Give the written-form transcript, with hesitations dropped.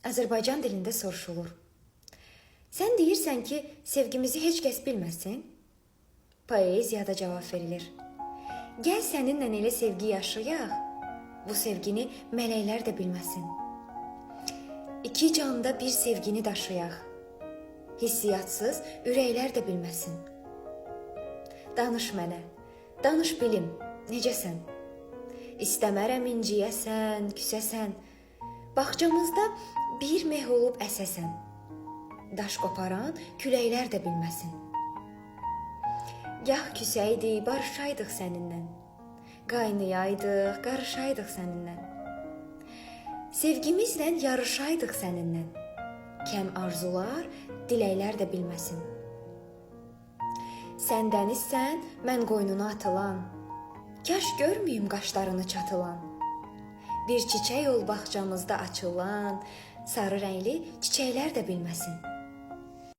Azərbaycan dilində soruşulur. Sən deyirsən ki, sevgimizi heç kəs bilməsin? Poeziyada cavab verilir. Gəl səninlə elə sevgi yaşayaq, bu sevgini mələklər də bilməsin. İki canda bir sevgini daşıyaq, hissiyatsız ürəklər də bilməsin. Danış mənə, danış bilim, necəsən? İstəmərəm inciyəsən, küsəsən, bağçamızda bir meh olub əsəsən. Daş qoparan küləklər də bilməsin. Gah küsəydi, barışaydıq səninlə. Qaynayaydıq, qarışaydıq səninlə. Sevgimizlə yarışaydıq səninlə. Kəm arzular, diləklər də bilməsin. Sən dənizsən, mən qoynuna atılan. Kaş görməyim qaşlarını çatılan. Bir çiçək ol bağçamızda açılan, sarı rəngli çiçəklər də bilməsin.